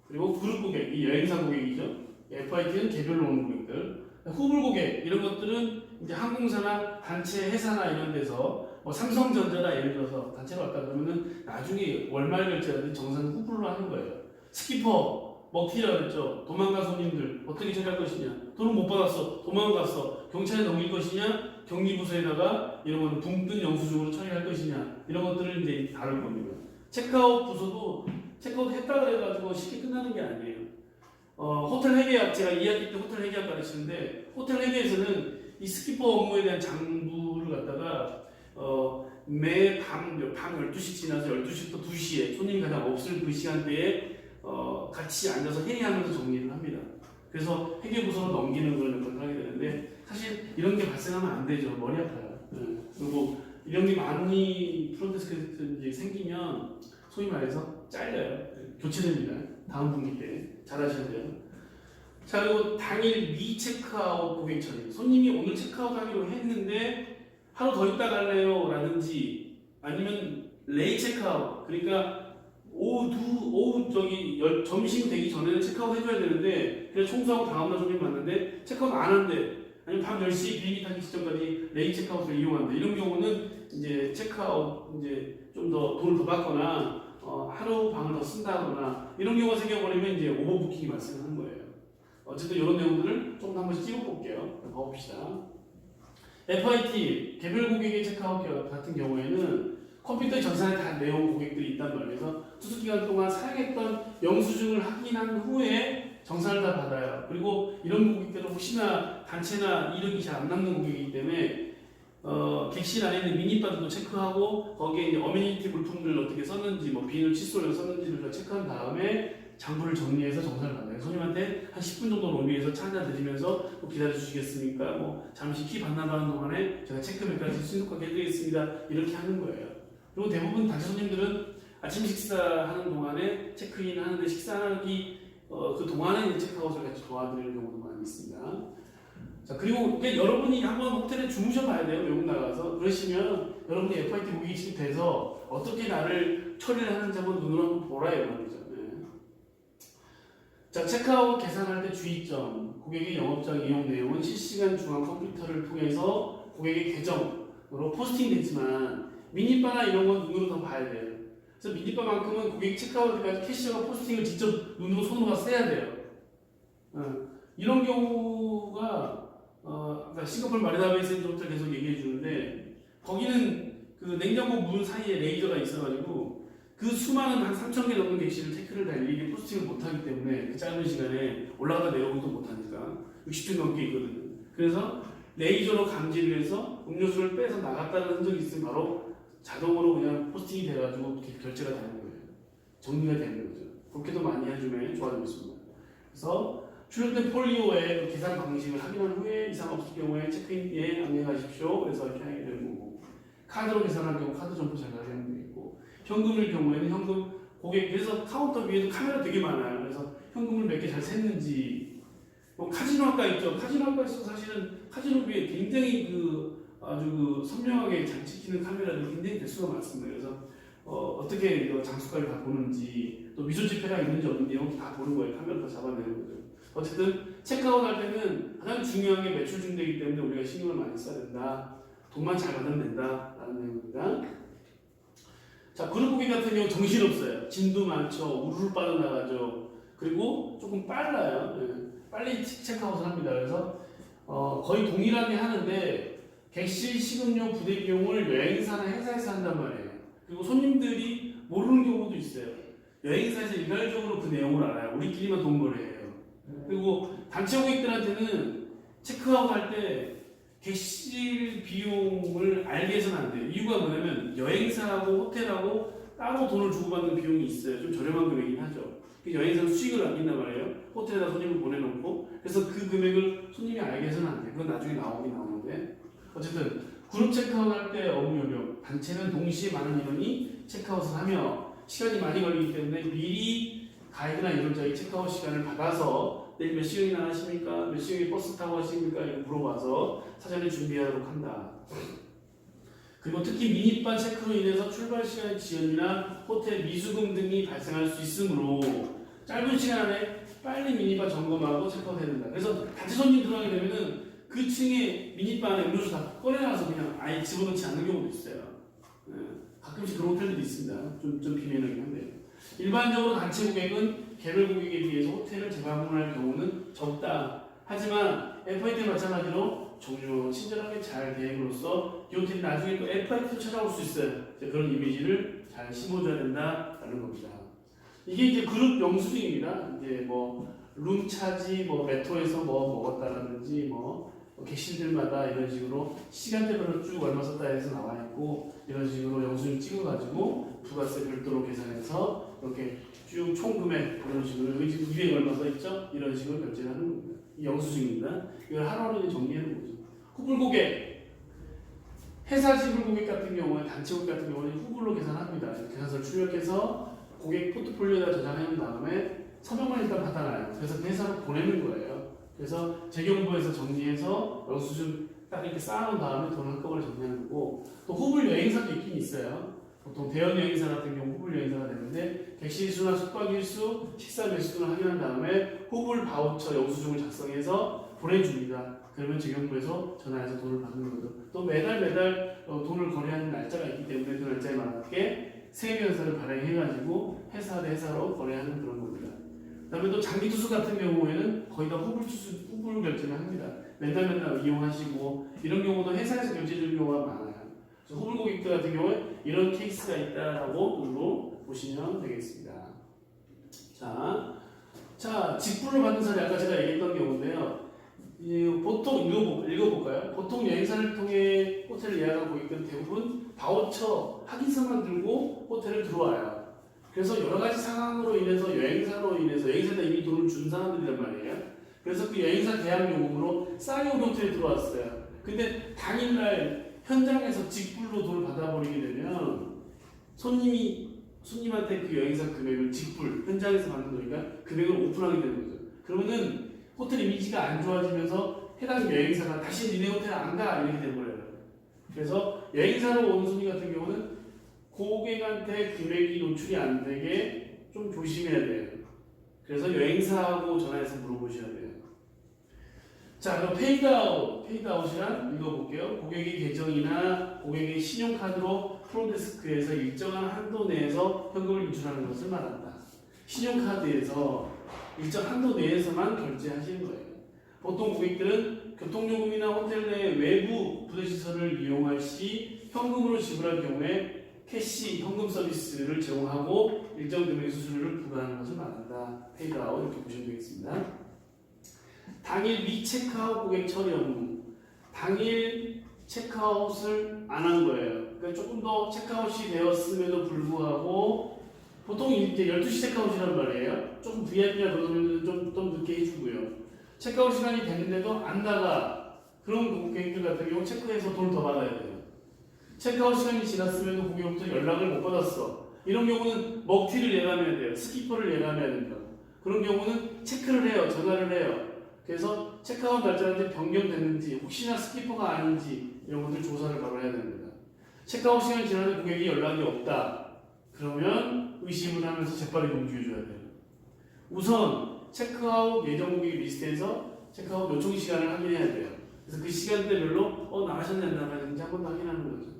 그리고 그룹 고객, 이 여행사 고객이죠. FIT는 개별로 오는 고객들. 후불 고객, 이런 것들은 이제 항공사나 단체 회사나 이런 데서 뭐 삼성전자나 예를 들어서 단체로 왔다 그러면은 나중에 월말 결제라든지 정산 후불로 하는 거예요. 스키퍼, 먹튀라 그랬죠. 도망간 손님들 어떻게 처리할 것이냐. 돈을 못 받았어. 도망갔어. 경찰에 넘길 것이냐. 격리부서에다가 이런 거는 붕뜬 영수증으로 처리할 것이냐. 이런 것들을 이제 다룰 겁니다. 체크아웃 부서도 체크아웃 했다 그래가지고 쉽게 끝나는 게 아니에요. 호텔 회계학, 제가 2학기 때 호텔 회계학 가르치는데 호텔 회계에서는 이 스키퍼 업무에 대한 장부를 갖다가 매밤 12시 지나서 12시부터 2시에 손님이 가장 없을 그 시간대에 같이 앉아서 회의하면서 정리를 합니다. 그래서 회계부서로 넘기는 걸 몇 번 하게 되는데 사실 이런 게 발생하면 안 되죠. 머리 아파요. 그리고 이런 게 많이 프론트데스크에서 이제 생기면 소위 말해서 잘려요. 교체됩니다. 다음 분기 때 잘하셔야 돼요. 자, 그리고 당일 미체크아웃 고객 처리. 손님이 오늘 체크아웃 하기로 했는데 하루 더 있다 갈래요? 라든지 아니면 레이 체크아웃. 그러니까 오후 점심 되기 전에는 체크아웃 해줘야 되는데 그냥 청소하고 다음날 손님 봤는데 체크아웃 안 한대. 아니면 밤 10시 비행기 타기 직전까지 레이 체크아웃을 이용한대. 이런 경우는 이제 체크아웃 이제 좀 더 돈을 더 받거나 하루 밤을 더 쓴다거나 이런 경우가 생겨버리면 이제 오버부킹이 발생하는 거예요. 어쨌든 이런 내용들을 조금 한 번씩 찍어볼게요. 봐봅시다. FIT, 개별 고객의 체크아웃 같은 경우에는 컴퓨터 전산에 다 내용 고객들이 있단 말이에요. 투숙 기간 동안 사용했던 영수증을 확인한 후에 정산을 다 받아요. 그리고 이런 고객들은 혹시나 단체나 이력이 잘 안 남는 고객이기 때문에 객실 안에 있는 미니바들도 체크하고 거기에 이제 어메니티 물품들 어떻게 썼는지 뭐 비닐 칫솔을 썼는지를 다 체크한 다음에 장부를 정리해서 정산을 받아요. 손님한테 한 10분 정도 로비에서 차 한잔 드리면서 기다려 주시겠습니까? 뭐 잠시 키 반납하는 동안에 제가 체크 몇 가지 신속하게 해드리겠습니다. 이렇게 하는 거예요. 그리고 대부분 단체 손님들은 아침 식사하는 동안에 체크인 하는데 식사하기 그 동안에 체크아웃을 같이 도와드리는 경우도 많이 있습니다. 자, 그리고 여러분이 한번 호텔에 주무셔 봐야 돼요. 외국 나가서. 그러시면 여러분이 FIT 고객이 돼서 어떻게 나를 처리를 하는지 한번 눈으로 한번 보라요 말이죠. 네. 자, 체크아웃 계산할 때 주의점. 고객의 영업장 이용 내용은 실시간 중앙 컴퓨터를 통해서 고객의 계정으로 포스팅 됐지만 미니바나 이런 건 눈으로 더 봐야 돼요. 그래서 미니바만큼은 고객이 체크아웃 때까지 캐시어가 포스팅을 직접 눈으로 손으로 가서 세야 돼요. 이런 경우가 그러니까 싱가포르 마리나베이스 호텔 계속 얘기해 주는데 거기는 그 냉장고 문 사이에 레이저가 있어가지고 그 수많은 한 3,000개 넘는 객실을 체크를 다 일일이 포스팅을 못하기 때문에 그 짧은 시간에 올라가다 내려오기도 못하니까 60층 넘게 있거든요. 그래서 레이저로 감지를 해서 음료수를 빼서 나갔다는 흔적이 있으면 바로 자동으로 그냥 포스팅이 돼가지고 결제가 되는 거예요. 정리가 되는 거죠. 그렇게도 많이 해주면 좋아지고 있습니다. 그래서 출력된 폴리오의 계산 방식을 확인한 후에 이상 없을 경우에 체크인에 안내하십시오. 그래서 이렇게 하게 되는 거고, 카드로 계산할 경우 카드 점포 잘 가는 게 있고, 현금일 경우에는 현금 고객, 그래서 카운터 위에도 카메라 되게 많아요. 그래서 현금을 몇 개 잘 샜는지, 뭐 카지노 학과 있죠. 카지노 학과에서 사실은 카지노 위에 굉장히 아주 그 선명하게 잘 찍히는 카메라들이 굉장히 개수가 많습니다. 그래서 어떻게 이거 장수까지 다 보는지 또 미소 지폐가 있는지 없는지 이런 다 보는 거예요. 카메라 다 잡아내는 거죠. 어쨌든 체크아웃 할 때는 가장 중요한 게 매출 증대이기 때문에 우리가 신경을 많이 써야 된다. 돈만 잘 받으면 된다라는 내용입니다. 자, 그룹 고객 같은 경우 정신없어요. 진도 많죠. 우르르 빠져나가죠. 그리고 조금 빨라요. 빨리 체크아웃을 합니다. 그래서 거의 동일하게 하는데 객실, 식음료, 부대 비용을 여행사나 회사에서 한단 말이에요. 그리고 손님들이 모르는 경우도 있어요. 여행사에서 일괄적으로 그 내용을 알아요. 우리끼리만 돈 거래해요. 그리고 단체 고객들한테는 체크아웃 할 때 객실 비용을 알게 해서는 안 돼요. 이유가 뭐냐면 여행사하고 호텔하고 따로 돈을 주고받는 비용이 있어요. 좀 저렴한 금액이긴 하죠. 여행사는 수익을 남긴단 말이에요. 호텔에다 손님을 보내놓고. 그래서 그 금액을 손님이 알게 해서는 안 돼요. 그건 나중에 나오긴 나오는데. 어쨌든 그룹 체크아웃 할 때 업무 요령. 단체는 동시에 많은 인원이 체크아웃을 하며 시간이 많이 걸리기 때문에 미리 가이드나 이론자의 체크아웃 시간을 받아서 내일 몇 시경이나 하십니까? 몇 시경에 버스 타고 하십니까? 이거 물어봐서 사전에 준비하도록 한다. 그리고 특히 미니바 체크로 인해서 출발 시간 지연이나 호텔 미수금 등이 발생할 수 있으므로 짧은 시간 안에 빨리 미니바 점검하고 체크아웃 해야 된다. 그래서 단체 손님 들어가게 되면은 그 층에 미니바 안에 음료수 다 꺼내놔서 그냥 아예 집어넣지 않는 경우도 있어요. 가끔씩 그런 호텔들이 있습니다. 좀 비매너긴 한데. 일반적으로 단체 고객은 개별 고객에 비해서 호텔을 재방문할 경우는 적다. 하지만 FIT 마찬가지로 종류 친절하게 잘 대행으로써 이 호텔이 나중에 또 FIT로 찾아올 수 있어요. 그런 이미지를 잘 심어줘야 된다라는 겁니다. 이게 이제 그룹 영수증입니다. 이제 뭐 룸차지, 뭐 메토에서 뭐 먹었다라든지 뭐 객실들마다 이런 식으로 시간대별로 쭉 얼마 썼다 해서 나와 있고 이런 식으로 영수증 찍어가지고 부가세 별도로 계산해서 이렇게 쭉 총금액 이런 식으로 위에 얼마 써 있죠? 이런 식으로 결제를 하는 겁니다. 이 영수증입니다. 이걸 하루하루 정리하는 거죠. 후불 고객, 회사 지불 고객 같은 경우에 단체 고객 같은 경우는 후불로 계산합니다. 계산서를 출력해서 고객 포트폴리오에다 저장해 놓은 다음에 서명만 일단 받아놔요. 그래서 그 회사로 보내는 거예요. 그래서 재경부에서 정리해서 영수증 딱 이렇게 쌓아놓은 다음에 돈 한꺼번에 정리하는 거고 또 후불 여행사도 있긴 있어요. 보통 대형 여행사 같은 경우 후불 여행사가 되는데 객실수나 숙박일수, 식사 매수 등을 확인한 다음에 후불 바우처 영수증을 작성해서 보내줍니다. 그러면 재경부에서 전화해서 돈을 받는 거죠. 또 매달 돈을 거래하는 날짜가 있기 때문에 그 날짜에 맞게 세액연사를 발행해가지고 회사 대 회사로 거래하는 그런 겁니다. 그다음에 또 장기 투수 같은 경우에는 거의 다 후불 결제를 합니다. 맨날 이용하시고 이런 경우도 회사에서 결제 주는 경우가 많아요. 그래서 후불 고객들 같은 경우에 이런 케이스가 있다라고 보시면 되겠습니다. 자, 직불로 받는 사례 아까 제가 얘기했던 경우인데요. 보통 읽어볼까요? 보통 여행사를 통해 호텔을 예약한 고객들은 대부분 바우처 확인서만 들고 호텔을 들어와요. 그래서 여러 가지 상황으로 인해서 여행사에다 이미 돈을 준 사람들이란 말이에요. 그래서 그 여행사 대항 요금으로 싸게 우리 호텔에 들어왔어요. 근데 당일날 현장에서 직불로 돈을 받아버리게 되면 손님한테 그 여행사 금액을 직불, 현장에서 받는 거니까 금액을 오픈하게 되는 거죠. 그러면은 호텔 이미지가 안 좋아지면서 해당 여행사가 다시 니네 호텔 안 가 이렇게 돼버려요. 그래서 여행사로 온 손님 같은 경우는 고객한테 금액이 노출이 안 되게 좀 조심해야 돼요. 그래서 여행사하고 전화해서 물어보셔야 돼요. 자, 그럼 페이드아웃이란 읽어볼게요. 고객의 계정이나 고객의 신용카드로 프론데스크에서 일정한 한도 내에서 현금을 인출하는 것을 말한다. 신용카드에서 일정 한도 내에서만 결제하시는 거예요. 보통 고객들은 교통요금이나 호텔 내 외부 부대시설을 이용할 시 현금으로 지불할 경우에 캐시 현금 서비스를 제공하고 일정 금액 수수료를 부과하는 것을 말한다. 페이드아웃 이렇게 보시면 되겠습니다. 당일 미체크아웃 고객 처리 업무. 당일 체크아웃을 안 한 거예요. 그러니까 조금 더 체크아웃이 되었음에도 불구하고 보통 이제 12시 체크아웃이란 말이에요. 조금 VIP나 그러면 좀 늦게 해주고요. 체크아웃 시간이 됐는데도 안 나가. 그런 고객들 같은 경우 체크해서 돈을 더 받아야 돼요. 체크아웃 시간이 지났으면 고객부터 연락을 못 받았어. 이런 경우는 먹튀를 예감해야 돼요. 스키퍼를 예감해야 됩니다. 그런 경우는 체크를 해요. 전화를 해요. 그래서 체크아웃 날짜한테 변경됐는지 혹시나 스키퍼가 아닌지 이런 것들 조사를 바로 해야 됩니다. 체크아웃 시간이 지나도 고객이 연락이 없다. 그러면 의심을 하면서 재빠르게 움직여줘야 돼요. 우선 체크아웃 예정 고객 리스트에서 체크아웃 요청 시간을 확인해야 돼요. 그래서 그 시간대별로 나가셨는지 안 나가셨는지 한번 확인하는 거죠.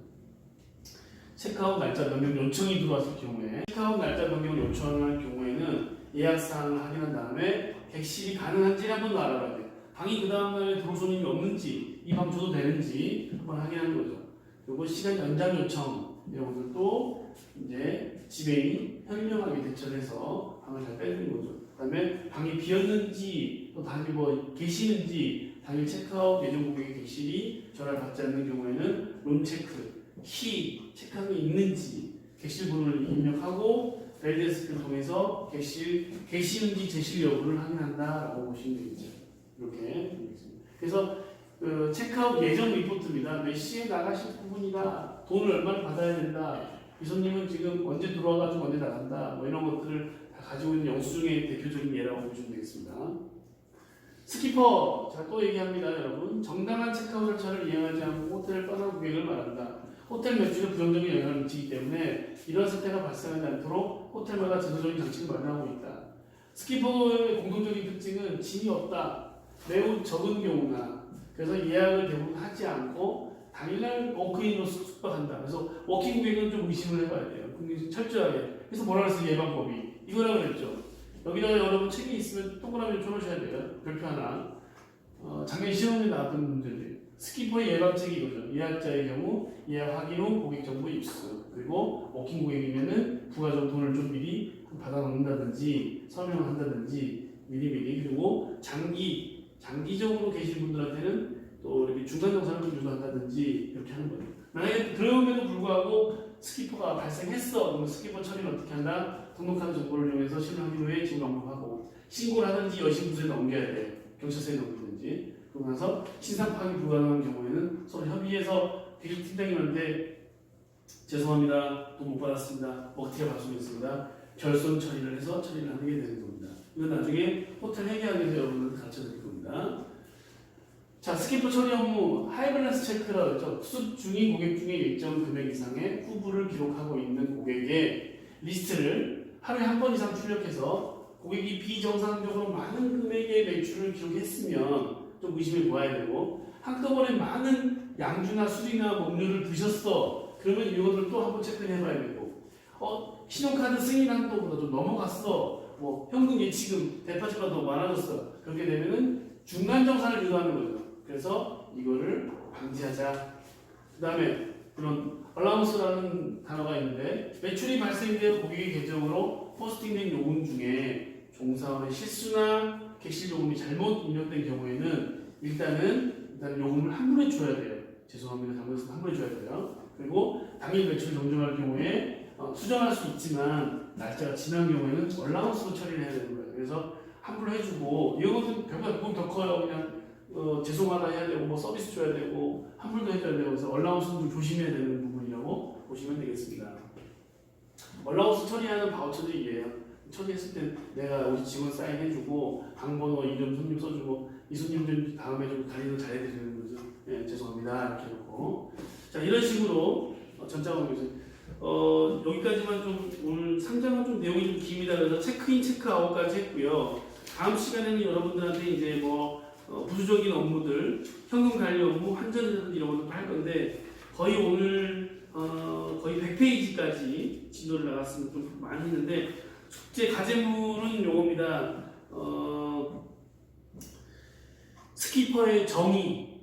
체크아웃 날짜 변경 요청이 들어왔을 경우에 체크아웃 날짜 변경을 요청할 경우에는 예약 사항을 확인한 다음에 객실이 가능한지 한번 알아봐야 돼요. 방이 그 다음날에 들어올 손님이 없는지 이 방 줘도 되는지 한번 확인하는 거죠. 그리고 시간 연장 요청 이런 것들도 이제 지배인이 현명하게 대처를 해서 방을 잘 빼는 거죠. 그 다음에 방이 비었는지 또 당일 계시는지 당일 체크아웃 예정 고객의 객실이 전화를 받지 않는 경우에는 룸체크 키 체크한 게 있는지 객실 번호를 입력하고 벨데스크를 통해서 객실 계시는지 제실 여부를 확인한다라고 보시면 되겠죠. 이렇게 되겠습니다. 그래서 그 체크아웃 예정 리포트입니다. 몇 시에 나가실 부분이다. 돈을 얼마를 받아야 된다. 이 손님은 지금 언제 들어와가지고 언제 나간다. 뭐 이런 것들을 다 가지고 있는 영수증의 대표적인 예라고 보시면 되겠습니다. 스키퍼, 제가 또 얘기합니다, 여러분. 정당한 체크아웃 절차를 이행하지 않고 호텔을 떠난 고객을 말한다. 호텔 매출에 부정적인 영향을 미치기 때문에 이러한 사태가 발생하지 않도록 호텔마다 제도적인 장치를 마련하고 있다. 스키퍼의 공통적인 특징은 짐이 없다. 매우 적은 경우나 그래서 예약을 대부분 하지 않고 당일날 워크인으로 숙박한다. 그래서 워킹 고객은 좀 의심을 해봐야 돼요. 근데 철저하게. 그래서 뭐라 그랬어요? 예방법이. 이거라고 그랬죠. 여기다가 여러분 책이 있으면 동그라미 쳐놓으셔야 돼요. 별표 하나. 작년 시험에 나왔던 문제들. 스키퍼의 예방책이 이거죠. 예약자의 경우 예약 확인 후 고객 정보 입수. 그리고 워킹 고객이면은 부가적으로 돈을 좀 미리 받아놓는다든지 설명을 한다든지 미리미리. 그리고 장기적으로 계신 분들한테는 또 이렇게 중간 정산을 좀 유도한다든지 이렇게 하는 거예요. 만약에 그럼에도 불구하고 스키퍼가 발생했어. 그러면 스키퍼 처리를 어떻게 한다? 등록한 정보를 이용해서 실명 확인 후에 지금 방법하고 신고를 하든지 여신부서에 넘겨야 돼요. 경찰서에 넘기든지. 그러고 나서 신상 파악이 불가능한 경우에는 서로 협의해서 비밀팀장님한테 죄송합니다. 돈 못 받았습니다. 어떻게 발송했습니다. 결손 처리를 해서 처리를 하게 되는 겁니다. 이건 나중에 호텔 회계학에서 여러분들 가르쳐 드릴 겁니다. 자, 스키퍼 처리 업무 하이밸런스 체크라고 했죠. 수습 중인 고객 중에 일정 금액 이상의 후불을 기록하고 있는 고객의 리스트를 하루에 한 번 이상 출력해서 고객이 비정상적으로 많은 금액의 매출을 기록했으면 좀 의심해 보아야 되고 한꺼번에 많은 양주나 술이나 먹류를 드셨어. 그러면 이것을 또 한번 체크를 해봐야 되고 신용카드 승인 한도보다 좀 넘어갔어. 뭐 현금 예치금 대파주가 더 많아졌어. 그렇게 되면은 중간 정산을 유도하는 거죠. 그래서 이거를 방지하자. 그 다음에 그런 allowance라는 단어가 있는데 매출이 발생되어 고객의 계정으로 포스팅된 요금 중에 종사원의 실수나 객실 요금이 잘못 입력된 경우에는 일단 요금을 환불해 줘야 돼요. 죄송합니다. 잘못해서 환불해 줘야 돼요. 그리고 당일 매출을 정정할 경우에 수정할 수 있지만 날짜가 지난 경우에는 allowance로 처리를 해야 되는 거예요. 그래서 환불해주고 이것은 별거 그건 더 커요. 그냥 죄송하다 해야 되고 뭐 서비스 줘야 되고 환불도 해줘야 되고 그래서 얼라운스는 좀 조심해야 되는 부분이라고 보시면 되겠습니다. 얼라운스 처리하는 바우처들이 이게요. 처리했을 때 내가 우리 직원 사인해주고 방번호 이름 손님 써주고 이 손님 좀 다음에 좀 관리를 잘해드리는 거죠. 네, 죄송합니다 이렇게 해놓고 자 이런 식으로 전자공유에서 여기까지만 좀 오늘 상장은 좀 내용이 좀 깁니다. 그래서 체크인 체크아웃까지 했고요. 다음 시간에는 여러분들한테 이제 뭐 부수적인 업무들, 현금 관리 업무, 환전이라든지 이런 것도 할 건데 거의 오늘 거의 100페이지까지 진도를 나갔으면 좀 많이 했는데 숙제 과제물은 요겁니다. 스키퍼의 정의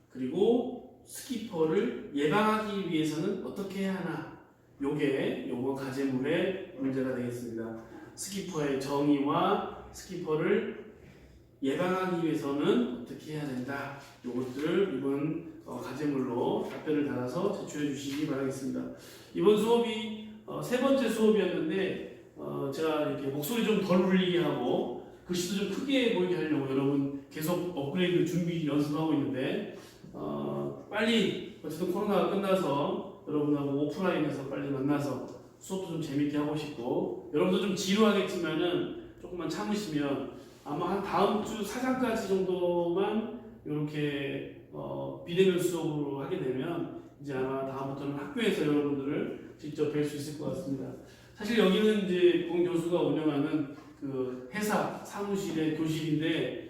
그리고 스키퍼를 예방하기 위해서는 어떻게 해야 하나 요거 과제물의 문제가 되겠습니다. 스키퍼의 정의와 스키퍼를 예방하기 위해서는 어떻게 해야 된다. 요것들을 이번 과제물로 답변을 달아서 제출해 주시기 바라겠습니다. 이번 수업이 세 번째 수업이었는데 제가 이렇게 목소리 좀 덜 울리게 하고 글씨도 좀 크게 보이게 하려고 여러분 계속 업그레이드 준비 연습하고 있는데 빨리 어쨌든 코로나가 끝나서 여러분하고 오프라인에서 빨리 만나서 수업도 좀 재밌게 하고 싶고 여러분도 좀 지루하겠지만은 조금만 참으시면 아마 한 다음 주 사장까지 정도만 이렇게 비대면 수업으로 하게 되면 이제 아마 다음부터는 학교에서 여러분들을 직접 뵐 수 있을 것 같습니다. 사실 여기는 이제 본 교수가 운영하는 그 회사 사무실의 교실인데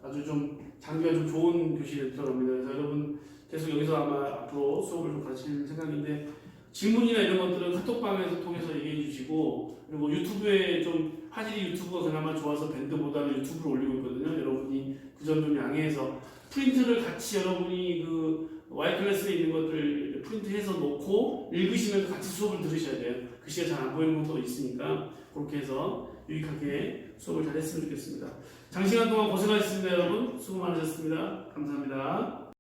아주 좀 장비가 좀 좋은 교실에 들어갑니다. 그래서 여러분 계속 여기서 아마 앞으로 수업을 좀 가르칠 생각인데 질문이나 이런 것들은 카톡방에서 통해서 얘기해 주시고 그리고 유튜브에 좀 화질이 유튜브가 그나마 좋아서 밴드보다는 유튜브로 올리고 있거든요. 여러분이 그 점 좀 양해해서 프린트를 같이 여러분이 그 Y클래스에 있는 것들 프린트해서 놓고 읽으시면서 같이 수업을 들으셔야 돼요. 글씨가 잘 안 보이는 것도 있으니까 그렇게 해서 유익하게 수업을 잘 했으면 좋겠습니다. 장시간 동안 고생하셨습니다. 여러분 수고 많으셨습니다. 감사합니다.